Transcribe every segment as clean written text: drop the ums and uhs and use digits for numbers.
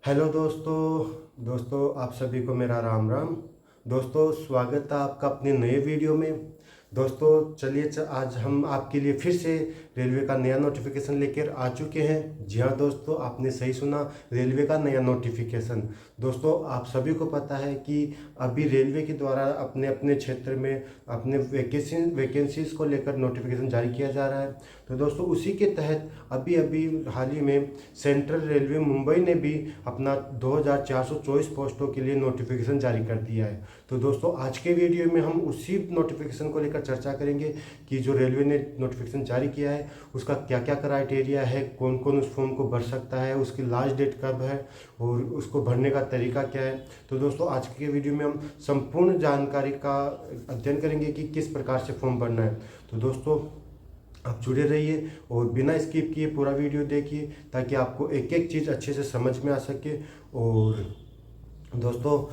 Hello दोस्तों आप सभी को मेरा राम राम। दोस्तों स्वागत है आपका अपने नए वीडियो में। दोस्तों चलिए आज हम आपके लिए फिर से रेलवे का नया नोटिफिकेशन लेकर आ चुके हैं। जी हाँ दोस्तों, आपने सही सुना, रेलवे का नया नोटिफिकेशन। दोस्तों आप सभी को पता है कि अभी रेलवे के द्वारा अपने अपने क्षेत्र में अपने वैकेंसीज को लेकर नोटिफिकेशन जारी किया जा रहा है। तो दोस्तों उसी के तहत अभी अभी हाल ही में सेंट्रल रेलवे मुंबई ने भी अपना 2424 पोस्टों के लिए नोटिफिकेशन जारी कर दिया है। तो दोस्तों आज के वीडियो में हम उसी नोटिफिकेशन को लेकर चर्चा करेंगे कि जो रेलवे ने नोटिफिकेशन जारी किया है उसका क्या क्या क्राइटेरिया है, कौन कौन उस फॉर्म को भर सकता है, उसकी लास्ट डेट कब है और उसको भरने का तरीका क्या है। तो दोस्तों आज के वीडियो में हम संपूर्ण जानकारी का अध्ययन करेंगे कि किस प्रकार से फॉर्म भरना है। तो दोस्तों आप जुड़े रहिए और बिना स्किप किए पूरा वीडियो देखिए ताकि आपको एक एक चीज़ अच्छे से समझ में आ सके। और दोस्तों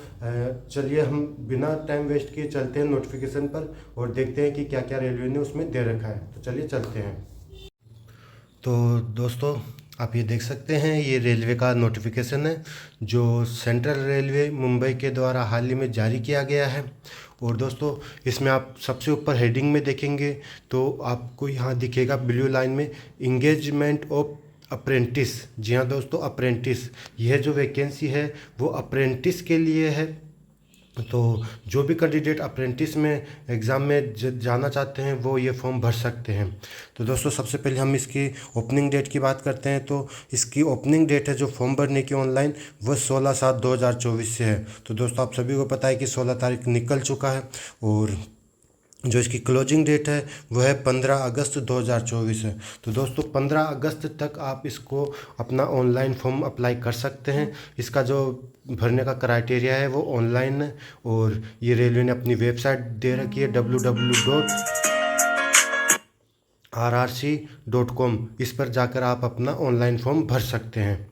चलिए हम बिना टाइम वेस्ट किए चलते हैं नोटिफिकेशन पर और देखते हैं कि क्या क्या रेलवे ने उसमें दे रखा है। तो चलिए चलते हैं। तो दोस्तों आप ये देख सकते हैं, ये रेलवे का नोटिफिकेशन है जो सेंट्रल रेलवे मुंबई के द्वारा हाल ही में जारी किया गया है। और दोस्तों इसमें आप सबसे ऊपर हेडिंग में देखेंगे तो आपको यहाँ दिखेगा ब्लू लाइन में इंगेजमेंट ऑफ अप्रेंटिस। जी हाँ दोस्तों, अप्रेंटिस, यह जो वैकेंसी है वो अप्रेंटिस के लिए है। तो जो भी कैंडिडेट अप्रेंटिस में एग्ज़ाम में जाना चाहते हैं वो ये फॉर्म भर सकते हैं। तो दोस्तों सबसे पहले हम इसकी ओपनिंग डेट की बात करते हैं। तो इसकी ओपनिंग डेट है जो फॉर्म भरने की ऑनलाइन, वो 16/7/2024 से है। तो दोस्तों आप सभी को पता है कि 16 तारीख निकल चुका है और जो इसकी क्लोजिंग डेट है वो है 15 अगस्त 2024 है। तो दोस्तों 15 अगस्त तक आप इसको अपना ऑनलाइन फॉर्म अप्लाई कर सकते हैं। इसका जो भरने का क्राइटेरिया है वो ऑनलाइन है और ये रेलवे ने अपनी वेबसाइट दे रखी है www.rrc.com। इस पर जाकर आप अपना ऑनलाइन फॉर्म भर सकते हैं।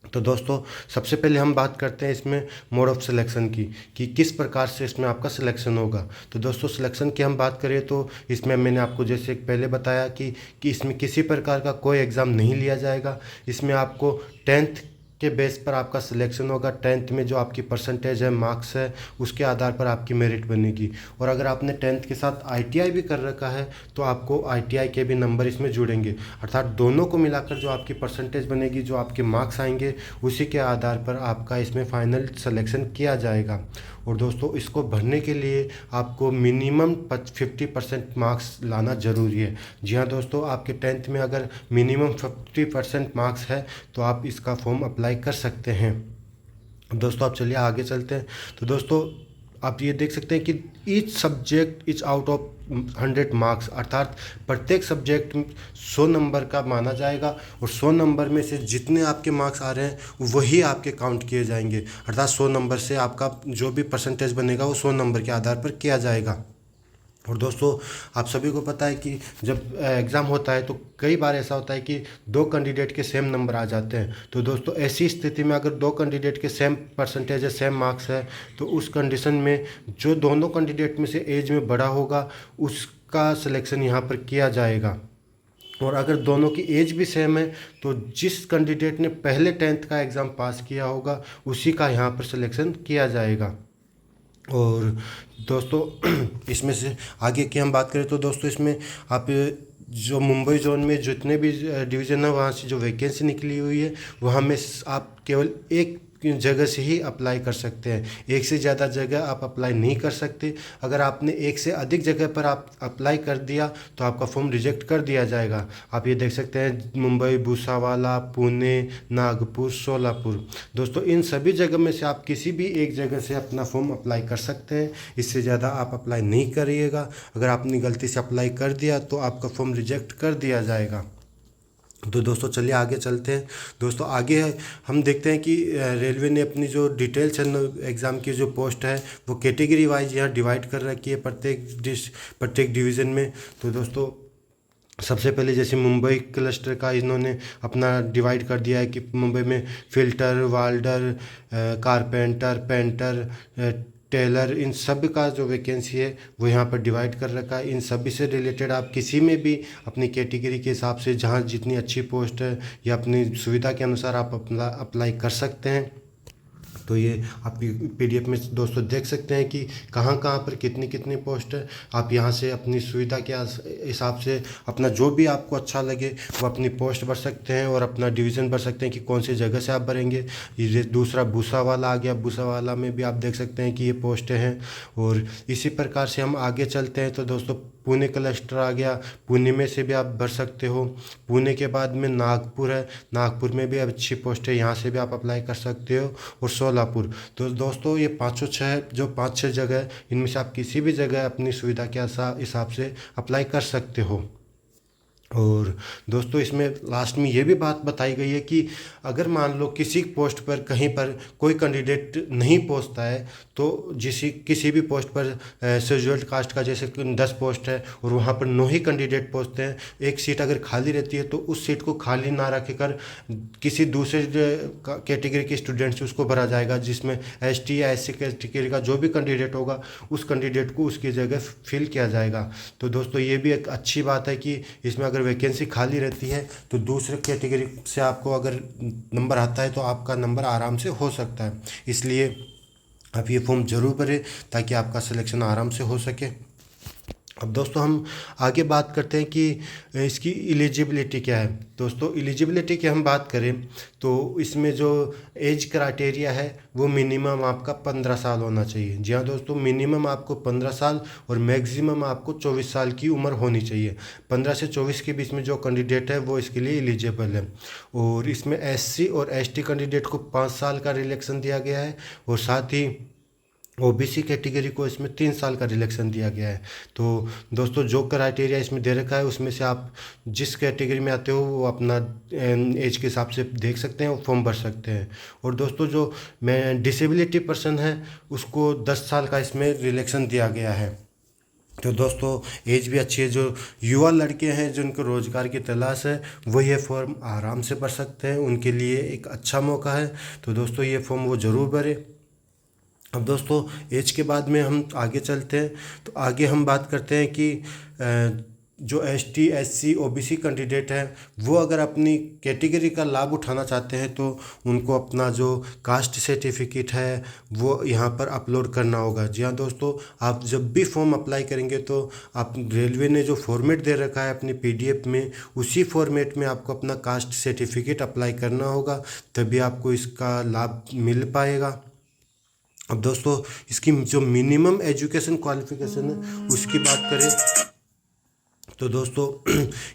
तो दोस्तों सबसे पहले हम बात करते हैं इसमें मोड ऑफ सिलेक्शन की कि किस प्रकार से इसमें आपका सिलेक्शन होगा। तो दोस्तों सिलेक्शन की हम बात करें तो इसमें मैंने आपको जैसे पहले बताया कि इसमें किसी प्रकार का कोई एग्ज़ाम नहीं लिया जाएगा। इसमें आपको 10th के बेस पर आपका सिलेक्शन होगा। 10th में जो आपकी परसेंटेज है, मार्क्स है, उसके आधार पर आपकी मेरिट बनेगी। और अगर आपने 10th के साथ ITI भी कर रखा है तो आपको ITI के भी नंबर इसमें जुड़ेंगे। अर्थात दोनों को मिलाकर जो आपकी परसेंटेज बनेगी, जो आपके मार्क्स आएंगे, उसी के आधार पर आपका इसमें फाइनल सिलेक्शन किया जाएगा। और दोस्तों इसको भरने के लिए आपको मिनिमम 50% मार्क्स लाना ज़रूरी है। जी हाँ दोस्तों, आपके 10th में अगर मिनिमम 50% मार्क्स है तो आप इसका फॉर्म अप्लाई कर सकते हैं। अब दोस्तों आप चलिए आगे चलते हैं। तो दोस्तों आप ये देख सकते हैं कि each subject is out of 100 marks, अर्थात प्रत्येक सब्जेक्ट 100 नंबर का माना जाएगा और 100 नंबर में से जितने आपके मार्क्स आ रहे हैं वही आपके काउंट किए जाएंगे। अर्थात 100 नंबर से आपका जो भी परसेंटेज बनेगा वो 100 नंबर के आधार पर किया जाएगा। और दोस्तों आप सभी को पता है कि जब एग्ज़ाम होता है तो कई बार ऐसा होता है कि दो कैंडिडेट के सेम नंबर आ जाते हैं। तो दोस्तों ऐसी स्थिति में अगर दो कैंडिडेट के सेम परसेंटेज है, सेम मार्क्स है, तो उस कंडीशन में जो दोनों कैंडिडेट में से एज में बड़ा होगा उसका सिलेक्शन यहाँ पर किया जाएगा। और अगर दोनों की एज भी सेम है तो जिस कैंडिडेट ने पहले 10th का एग्ज़ाम पास किया होगा उसी का यहाँ पर सिलेक्शन किया जाएगा। और दोस्तों इसमें से आगे की हम बात करें तो दोस्तों इसमें आप जो मुंबई जोन में जितने भी डिवीज़न है वहाँ से जो वैकेंसी निकली हुई है वहाँ में आप केवल एक जगह से ही अप्लाई कर सकते हैं। एक से ज़्यादा जगह आप अप्लाई नहीं कर सकते। अगर आपने एक से अधिक जगह पर आप अप्लाई कर दिया तो आपका फॉर्म रिजेक्ट कर दिया जाएगा। आप ये देख सकते हैं मुंबई, भूसावाला, पुणे, नागपुर, सोलापुर। दोस्तों इन सभी जगह में से आप किसी भी एक जगह से अपना फॉर्म अप्लाई कर सकते हैं। इससे ज़्यादा आप अप्लाई नहीं करिएगा। अगर आपने गलती से अप्लाई कर दिया तो आपका फॉर्म रिजेक्ट कर दिया जाएगा। तो दोस्तों चलिए आगे चलते हैं। दोस्तों आगे हम देखते हैं कि रेलवे ने अपनी जो डिटेल्स है एग्ज़ाम की जो पोस्ट है वो कैटेगरी वाइज यहाँ डिवाइड कर रखी है प्रत्येक डिवीज़न में। तो दोस्तों सबसे पहले जैसे मुंबई क्लस्टर का इन्होंने अपना डिवाइड कर दिया है कि मुंबई में फिल्टर, वाल्डर, कारपेंटर, पेंटर, टेलर, इन सब का जो वैकेंसी है वो यहाँ पर डिवाइड कर रखा है। इन सभी से रिलेटेड आप किसी में भी अपनी कैटेगरी के हिसाब से जहाँ जितनी अच्छी पोस्ट है या अपनी सुविधा के अनुसार आप अपना अप्लाई कर सकते हैं। तो ये आप पीडीएफ में दोस्तों देख सकते हैं कि कहाँ कहाँ पर कितनी कितनी पोस्ट है। आप यहाँ से अपनी सुविधा के हिसाब से अपना जो भी आपको अच्छा लगे वो अपनी पोस्ट भर सकते हैं और अपना डिवीज़न भर सकते हैं कि कौन सी जगह से आप भरेंगे। ये दूसरा भूसा वाला आ गया, भूसा वाला में भी आप देख सकते हैं कि ये पोस्टें हैं। और इसी प्रकार से हम आगे चलते हैं तो दोस्तों पुणे क्लस्टर आ गया, पुणे में से भी आप भर सकते हो। पुणे के बाद में नागपुर है, नागपुर में भी अच्छी पोस्ट है, यहाँ से भी आप अप्लाई कर सकते हो। और सोलापुर। तो दोस्तों ये पाँचों छः जो 5-6 जगह है, इनमें से आप किसी भी जगह अपनी सुविधा के हिसाब से अप्लाई कर सकते हो। और दोस्तों इसमें लास्ट में ये भी बात बताई गई है कि अगर मान लो किसी पोस्ट पर कहीं पर कोई कैंडिडेट नहीं पहुंचता है तो किसी भी पोस्ट पर शेड्यूल्ड कास्ट का जैसे 10 पोस्ट है और वहां पर 9 ही कैंडिडेट पहुंचते हैं, एक सीट अगर खाली रहती है तो उस सीट को खाली ना रखकर किसी दूसरे कैटेगरी के स्टूडेंट से उसको भरा जाएगा, जिसमें एसटी या एससी कैटेगरी का जो भी कैंडिडेट होगा उस कैंडिडेट को उसकी जगह फिल किया जाएगा। तो दोस्तों ये भी एक अच्छी बात है कि इसमें अगर वैकेंसी खाली रहती है तो दूसरे कैटेगरी से आपको अगर नंबर आता है तो आपका नंबर आराम से हो सकता है। इसलिए आप ये फॉर्म ज़रूर भरें ताकि आपका सिलेक्शन आराम से हो सके। अब दोस्तों हम आगे बात करते हैं कि इसकी एलिजिबिलिटी क्या है। दोस्तों एलिजिबिलिटी की हम बात करें तो इसमें जो एज क्राइटेरिया है वो मिनिमम आपका 15 साल होना चाहिए। जी हाँ दोस्तों, मिनिमम आपको 15 साल और मैक्सिमम आपको 24 साल की उम्र होनी चाहिए। 15 से 24 के बीच में जो कैंडिडेट है वो इसके लिए एलिजिबल है। और इसमें एससी और एसटी कैंडिडेट को 5 साल का रिलैक्सेशन दिया गया है और साथ ही ओबीसी कैटेगरी को इसमें 3 साल का रिलैक्सेशन दिया गया है। तो दोस्तों जो क्राइटेरिया इसमें दे रखा है उसमें से आप जिस कैटेगरी में आते हो वो अपना एज के हिसाब से देख सकते हैं और फॉर्म भर सकते हैं। और दोस्तों जो मैं डिसेबिलिटी पर्सन है उसको 10 साल का इसमें रिलैक्सेशन दिया गया है। तो दोस्तों एज भी अच्छी है। जो युवा लड़के हैं जिनको रोज़गार की तलाश है वो ये फॉर्म आराम से भर सकते हैं, उनके लिए एक अच्छा मौका है। तो दोस्तों ये फॉर्म वो ज़रूर भरें। अब दोस्तों एज के बाद में हम आगे चलते हैं तो आगे हम बात करते हैं कि जो एसटी एससी ओबीसी कैंडिडेट हैं वो अगर अपनी कैटेगरी का लाभ उठाना चाहते हैं तो उनको अपना जो कास्ट सर्टिफिकेट है वो यहाँ पर अपलोड करना होगा। जी हाँ दोस्तों, आप जब भी फॉर्म अप्लाई करेंगे तो आप रेलवे ने जो फॉर्मेट दे रखा है अपनी पीडीएफ में उसी फॉर्मेट में आपको अपना कास्ट सर्टिफिकेट अप्लाई करना होगा, तभी आपको इसका लाभ मिल पाएगा। अब दोस्तों इसकी जो मिनिमम एजुकेशन क्वालिफिकेशन है उसकी बात करें तो दोस्तों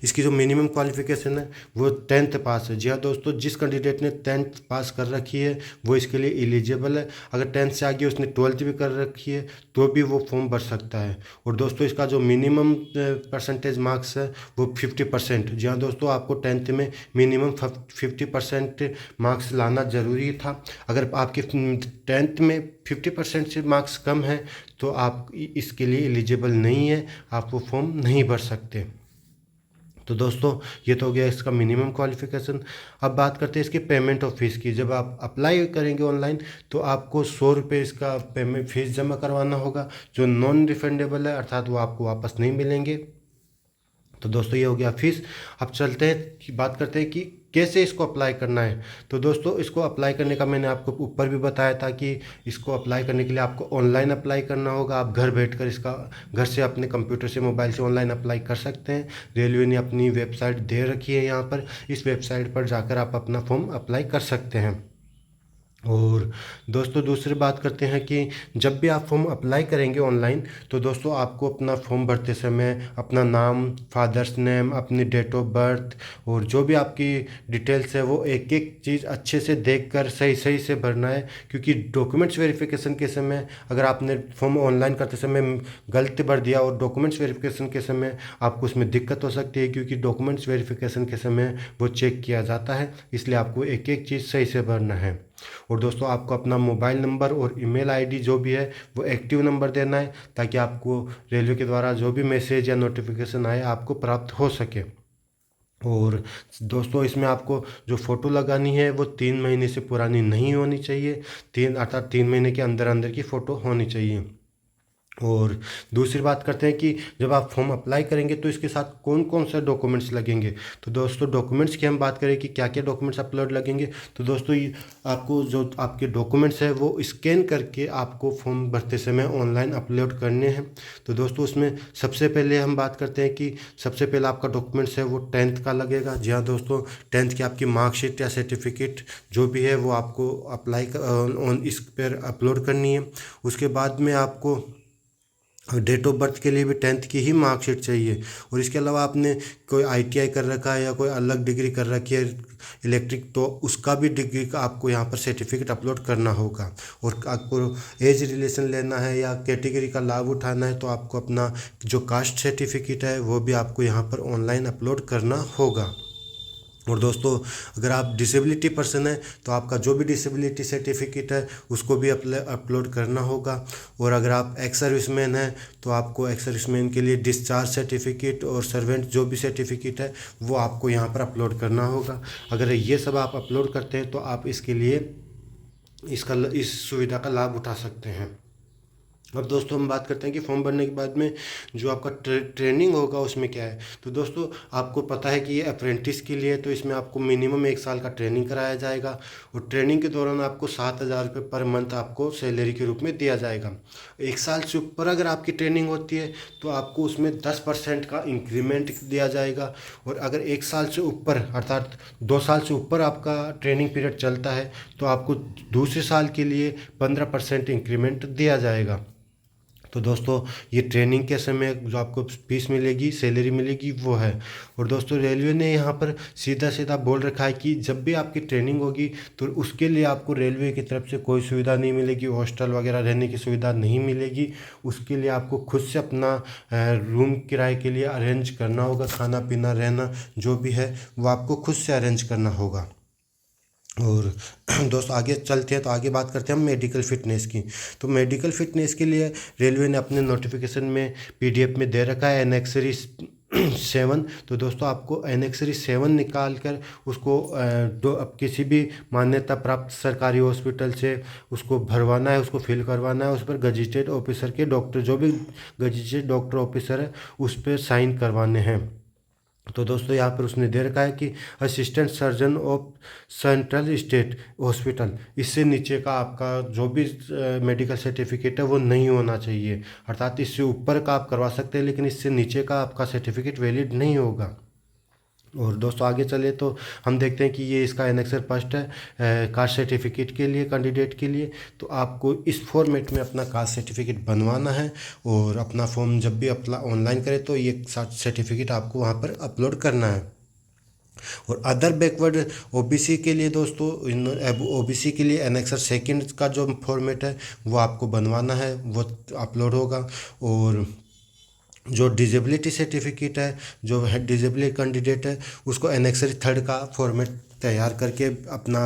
इसकी जो मिनिमम क्वालिफिकेशन है वो 10th पास है। जी हाँ दोस्तों, जिस कैंडिडेट ने 10th पास कर रखी है वो इसके लिए एलिजिबल है। अगर 10th से आगे उसने 12th भी कर रखी है तो भी वो फॉर्म भर सकता है। और दोस्तों इसका जो मिनिमम परसेंटेज मार्क्स है वो 50%। जी हाँ दोस्तों, आपको 10th में मिनिमम 50% मार्क्स लाना ज़रूरी था। अगर आपके 10th में 50% से मार्क्स कम है तो आप इसके लिए एलिजिबल नहीं है, आप वो फॉर्म नहीं भर सकते। तो दोस्तों ये तो हो गया इसका मिनिमम क्वालिफिकेशन। अब बात करते हैं इसके पेमेंट ऑफ फीस की। जब आप अप्लाई करेंगे ऑनलाइन तो आपको 100 रुपये इसका पेमेंट फीस जमा करवाना होगा, जो नॉन रिफंडेबल है, अर्थात वो आपको वापस नहीं मिलेंगे। तो दोस्तों ये हो गया फीस। अब चलते हैं बात करते हैं कि कैसे इसको अप्लाई करना है। तो दोस्तों इसको अप्लाई करने का मैंने आपको ऊपर भी बताया था कि इसको अप्लाई करने के लिए आपको ऑनलाइन अप्लाई करना होगा। आप घर बैठकर इसका घर से अपने कंप्यूटर से मोबाइल से ऑनलाइन अप्लाई कर सकते हैं। रेलवे ने अपनी वेबसाइट दे रखी है यहाँ पर, इस वेबसाइट पर जाकर आप अपना फॉर्म अप्लाई कर सकते हैं। और दोस्तों दूसरी बात करते हैं कि जब भी आप फॉर्म अप्लाई करेंगे ऑनलाइन तो दोस्तों आपको अपना फॉर्म भरते समय अपना नाम, फादर्स नेम, अपनी डेट ऑफ बर्थ और जो भी आपकी डिटेल्स है वो एक एक चीज़ अच्छे से देखकर सही सही से भरना है। क्योंकि डॉक्यूमेंट्स वेरिफिकेशन के समय अगर आपने फॉर्म ऑनलाइन करते समय गलत भर दिया और डॉक्यूमेंट्स वेरिफिकेशन के समय आपको उसमें दिक्कत हो सकती है, क्योंकि डॉक्यूमेंट्स वेरिफिकेशन के समय वो चेक किया जाता है। इसलिए आपको एक एक चीज़ सही से भरना है। और दोस्तों आपको अपना मोबाइल नंबर और ईमेल आईडी जो भी है वो एक्टिव नंबर देना है, ताकि आपको रेलवे के द्वारा जो भी मैसेज या नोटिफिकेशन आए आपको प्राप्त हो सके। और दोस्तों इसमें आपको जो फ़ोटो लगानी है वो 3 महीने से पुरानी नहीं होनी चाहिए, 3 महीने के अंदर अंदर की फ़ोटो होनी चाहिए। और दूसरी बात करते हैं कि जब आप फॉर्म अप्लाई करेंगे तो इसके साथ कौन कौन से डॉक्यूमेंट्स लगेंगे। तो दोस्तों डॉक्यूमेंट्स की हम बात करें कि क्या क्या डॉक्यूमेंट्स अपलोड लगेंगे, तो दोस्तों ये आपको जो आपके डॉक्यूमेंट्स है वो स्कैन करके आपको फॉर्म भरते समय ऑनलाइन अपलोड करने हैं। तो दोस्तों उसमें सबसे पहले हम बात करते हैं कि सबसे पहले आपका डॉक्यूमेंट्स है वो 10th का लगेगा। जी हाँ दोस्तों, 10th की आपकी मार्कशीट या सर्टिफिकेट जो भी है वो आपको अप्लाई ऑन इस पर अपलोड करनी है। उसके बाद में आपको डेट ऑफ बर्थ के लिए भी 10th की ही मार्कशीट चाहिए। और इसके अलावा आपने कोई ITI कर रखा है या कोई अलग डिग्री कर रखी है इलेक्ट्रिक, तो उसका भी डिग्री का आपको यहाँ पर सर्टिफिकेट अपलोड करना होगा। और आपको एज रिलेशन लेना है या कैटेगरी का लाभ उठाना है तो आपको अपना जो कास्ट सर्टिफिकेट है वो भी आपको यहाँ पर ऑनलाइन अपलोड करना होगा। और दोस्तों अगर आप डिसेबिलिटी पर्सन है तो आपका जो भी डिसेबिलिटी सर्टिफिकेट है उसको भी अपलोड करना होगा। और अगर आप एक्स सर्विसमैन हैं तो आपको एक्स सर्विसमैन के लिए डिस्चार्ज सर्टिफिकेट और सर्वेंट जो भी सर्टिफिकेट है वो आपको यहाँ पर अपलोड करना होगा। अगर ये सब आप अपलोड करते हैं तो आप इसके लिए इस सुविधा का लाभ उठा सकते हैं। अब दोस्तों हम बात करते हैं कि फॉर्म भरने के बाद में जो आपका ट्रेनिंग होगा उसमें क्या है। तो दोस्तों आपको पता है कि ये अप्रेंटिस के लिए, तो इसमें आपको मिनिमम 1 साल का ट्रेनिंग कराया जाएगा। और ट्रेनिंग के दौरान आपको 7,000 रुपये पर मंथ आपको सैलरी के रूप में दिया जाएगा। 1 साल से ऊपर अगर आपकी ट्रेनिंग होती है तो आपको उसमें 10% का इंक्रीमेंट दिया जाएगा। और अगर 1 साल से ऊपर अर्थात 2 साल से ऊपर आपका ट्रेनिंग पीरियड चलता है तो आपको दूसरे साल के लिए 15% इंक्रीमेंट दिया जाएगा। तो दोस्तों ये ट्रेनिंग के समय जो आपको फीस मिलेगी, सैलरी मिलेगी वो है। और दोस्तों रेलवे ने यहाँ पर सीधा सीधा बोल रखा है कि जब भी आपकी ट्रेनिंग होगी तो उसके लिए आपको रेलवे की तरफ से कोई सुविधा नहीं मिलेगी, हॉस्टल वगैरह रहने की सुविधा नहीं मिलेगी। उसके लिए आपको खुद से अपना रूम किराए के लिए अरेंज करना होगा, खाना पीना रहना जो भी है वो आपको खुद से अरेंज करना होगा। और दोस्तों आगे चलते हैं तो आगे बात करते हैं हम मेडिकल फ़िटनेस की। तो मेडिकल फ़िटनेस के लिए रेलवे ने अपने नोटिफिकेशन में PDF में दे रखा है एनेक्सरी 7। तो दोस्तों आपको एनेक्सरी 7 निकाल कर उसको अब किसी भी मान्यता प्राप्त सरकारी हॉस्पिटल से उसको भरवाना है, उसको फिल करवाना है। उस पर गजेटेड ऑफिसर के डॉक्टर जो भी गजेटेड डॉक्टर ऑफिसर है उस पर साइन करवाने हैं। तो दोस्तों यहाँ पर उसने दे रखा है कि assistant surgeon of central state hospital, इससे नीचे का आपका जो भी मेडिकल सर्टिफिकेट है वो नहीं होना चाहिए। अर्थात इससे ऊपर का आप करवा सकते हैं लेकिन इससे नीचे का आपका सर्टिफिकेट वैलिड नहीं होगा। और दोस्तों आगे चले तो हम देखते हैं कि ये इसका एनेक्सर फर्स्ट है कास्ट सर्टिफिकेट के लिए, कैंडिडेट के लिए। तो आपको इस फॉर्मेट में अपना कास्ट सर्टिफिकेट बनवाना है और अपना फॉर्म जब भी अप्लाई ऑनलाइन करें तो ये सर्टिफिकेट आपको वहाँ पर अपलोड करना है। और अदर बैकवर्ड OBC के लिए दोस्तों OBC के एनेक्सर सेकंड का जो फॉर्मेट है वो आपको बनवाना है, वो अपलोड होगा। और जो डिजेबिलिटी सर्टिफिकेट है, जो है डिजेबल कैंडिडेट है, उसको एनेक्सरी 3 का फॉर्मेट तैयार करके अपना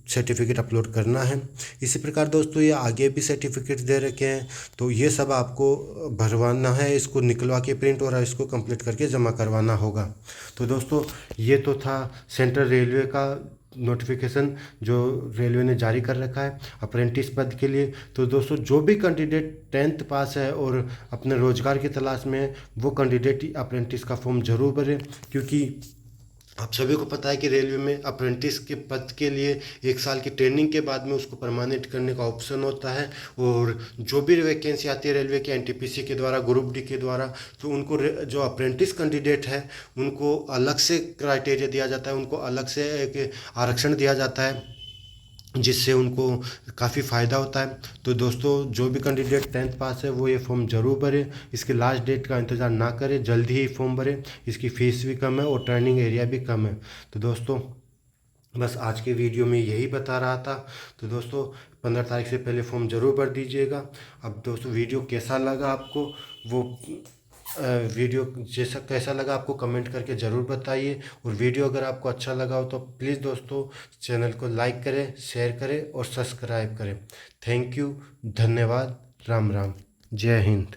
सर्टिफिकेट अपलोड करना है। इसी प्रकार दोस्तों ये आगे भी सर्टिफिकेट दे रखे हैं तो ये सब आपको भरवाना है, इसको निकलवा के प्रिंट और इसको कंप्लीट करके जमा करवाना होगा। तो दोस्तों ये तो था सेंट्रल रेलवे का नोटिफिकेशन जो रेलवे ने जारी कर रखा है अप्रेंटिस पद के लिए। तो दोस्तों जो भी कैंडिडेट 10th पास है और अपने रोजगार की तलाश में है वो कैंडिडेट अप्रेंटिस का फॉर्म जरूर भरें, क्योंकि आप सभी को पता है कि रेलवे में अप्रेंटिस के पद के लिए 1 साल की ट्रेनिंग के बाद में उसको परमानेंट करने का ऑप्शन होता है। और जो भी वैकेंसी आती है रेलवे के NTPC के द्वारा, ग्रुप D के द्वारा, तो उनको जो अप्रेंटिस कैंडिडेट है उनको अलग से क्राइटेरिया दिया जाता है, उनको अलग से एक आरक्षण दिया जाता है जिससे उनको काफ़ी फ़ायदा होता है। तो दोस्तों जो भी कैंडिडेट 10th पास है वो ये फॉर्म ज़रूर भरे, इसके लास्ट डेट का इंतज़ार ना करें, जल्दी ही फॉर्म भरें। इसकी फ़ीस भी कम है और ट्रेनिंग एरिया भी कम है। तो दोस्तों बस आज के वीडियो में यही बता रहा था। तो दोस्तों 15 तारीख से पहले फॉर्म ज़रूर भर दीजिएगा। अब दोस्तों वीडियो कैसा लगा आपको वो वीडियो जैसा कैसा लगा आपको कमेंट करके ज़रूर बताइए। और वीडियो अगर आपको अच्छा लगा हो तो प्लीज़ दोस्तों चैनल को लाइक करें, शेयर करें और सब्सक्राइब करें। थैंक यू, धन्यवाद, राम राम, जय हिंद।